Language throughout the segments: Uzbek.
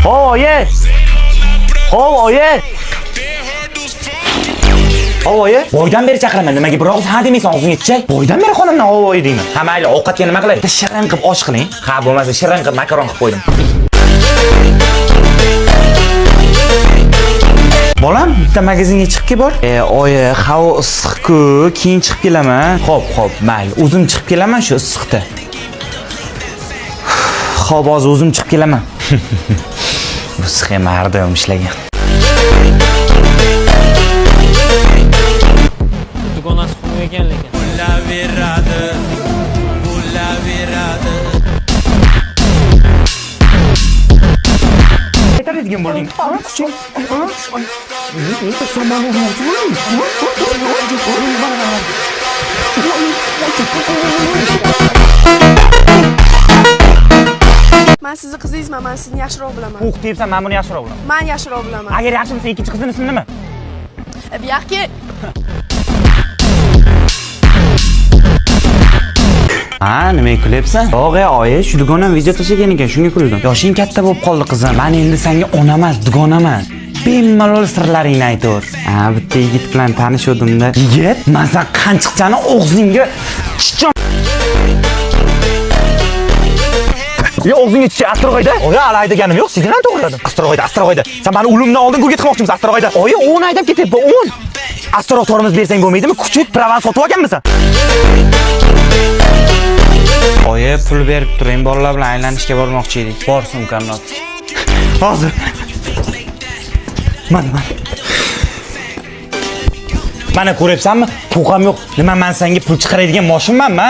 oyi. Oyi. Oyi. Boydan beri chaqiraman. Nimaga bir og'iz ha demaysan og'zingga tichay? Boydan beri xonimdan oyi deyman. Ha mayli, ovqatga nima qilay? Shirin qilib osh qiling. Ha, bo'lmasa shirin qilib makaron qilib qo'ydim. Bolam, bitta magazinga chiqib kel bor. Oyi, havo issiq-ku, keyin chiqib kelaman. Xo'p, mayli. O'zim chiqib kelaman shu issiqda. Xo'p, hozir o'zim chiqib kelaman. Bu sxema hardayam ishlagan. Dugonasi qulib ekan lekin. Bulaveradi. Aytadigan bo'lding. Men sizni qizingizman, men sizni yaxshiroq bilaman. Debsan, men buni yaxshiroq bilaman. Men yaxshiroq bilaman. Agar yaxshi bo'lsa, ikkinchi qizning ismi nima? Bu yoqqa Ha, nimaga kulyapsan? Yo'q, oyi, shu dugonam video tashlagan ekan, shunga kuldim. Yoshing katta bo'lib qoldi, qizim. Men endi senga ona emas, dugonaman. Bemalol sirlaringni aytaver. Ha, bitta yigit bilan tanishuvdimda. Yigit, men sen qanchiqchani og'zingga chichon. Ya og'zingga chicha Astrogoyda? Oyi, alay deganim yo'q, sizdan to'g'riladim. Astrogoyda. Sen meni o'limdan oldin gulga tiqmoqchimisan Astrogoyda? Oyi, 10 haydab ketyapti, 10. Astrog tormoz bersang bo'lmaydimi? Kuchuk pravan sotib olganmisan? Oyi, pul berib turing, bolalar bilan aylanishga bormoqchi edik. Bor sumkamni ol. Hozir. Mana ko'ryapsanmi? Puqam yo'q. Nima, men senga pul chiqaradigan mashinmanmi?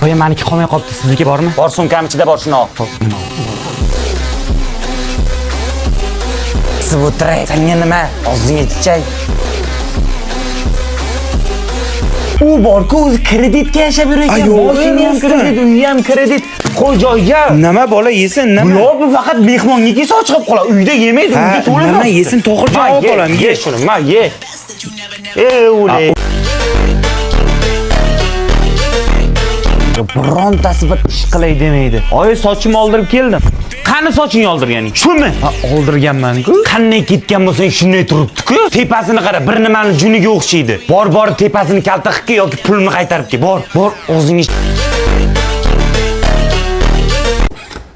Oyi, meniki qolmay qolibdi. Sizniki bormi? Bor, sumkam ichida bor, shuni ol. Siz o'tiray. Senga nima? Og'zingga tichay. U bor-ku, o'zi kreditga yashab yurgan. Mashina ham kredit, uy ham kredit. Qo'y joyga. Nima bola yesin, nima? Yo'q, bu faqat mehmonga kelsa chiqib qoladi. Uyda yemaydi, uyda to'lib. Nima yesin, To'g'irjon olib qolam. Ye shuni, ma ye. O'lay. Birontasi bir ish qilay demaydi. Oyi, sochimni oldirib keldim. Qani sochingni oldirganing? Shumi? Oldirganman-ku. Qanday ketgan bo'lsang shunday turibdi-ku. Tepasini qara, bir nimani juniga o'xshaydi. Bor tepasini kalta qilib kel yoki pulni qaytarib kel. Bor, o'zingni.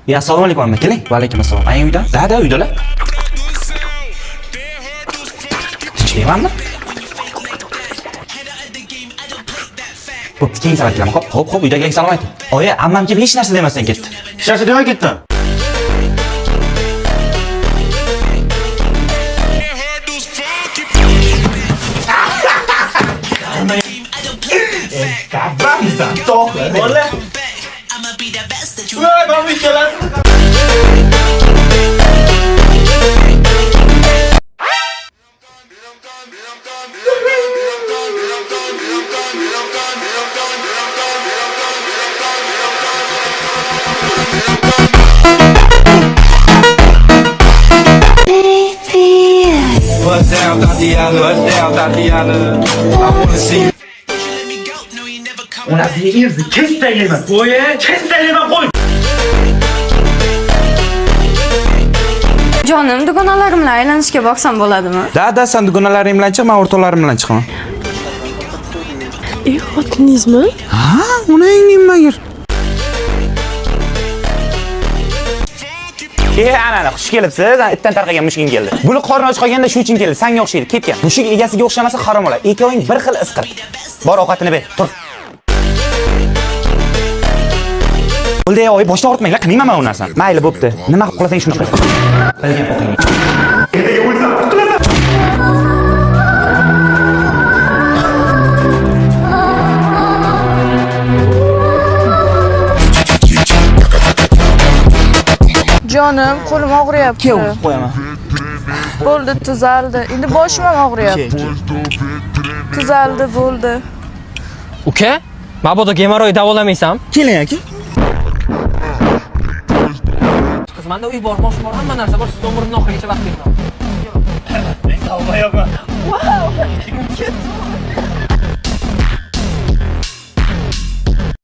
Ya, assalomu alaykum, amma. Keling. Va alaykum assalom. Aying uyda? Da, uydalar. Tinchlikmanmi? Bo'pti, keyin salom qilaman. Xo'p, uydagilarga salom ayting. Oyi, ammam kelib hech narsa demasdan ketdi. Hech narsa demay ketdi. Kabamsan, to'g'ri. Bola. Voy, mami kelar. Bust down, Tatiana. I wanna see you. Ona deyirdi, kesdayman. Qo'y, kesdayman, qo'y. Jonim, dugonalarim bilan aylanishga borsam bo'ladimi? Da, sen dugonalaring bilan chiq, men o'rtoqlarim bilan chiqaman. Xotiningizmi? Ha, uning nima gir? Ana, xush kelibsiz. Itdan tarqagan mushuging keldi. Buni qorni och qolganda shu uchun keldi. Senga o'xshaydi, ketgan. Mushuk egasiga o'xshamasa harom bo'ladi. Ikkoving bir xil isqir. Bor, ovqatini ber. Tur. Bo'ldi, oy, boshda ortmanglar, qilmayman men u narsani. Mayli, bo'pti. Nima qilib qolasang shuni qil. Bilgan o'qing. Jonim, qo'lim og'riyapti. Kev, qo'yaman. Bo'ldi, tuzaldi. Endi boshim ham og'riyapti. Tuzaldi, bo'ldi. Uka, mabodo gemoroy davolamaysan? Keling aka. Qiz, menda uy bor, moshina bor, hamma narsa bor. Siz umrimning oxirigacha vaqt bering. Men tavba yo'qman. Wow!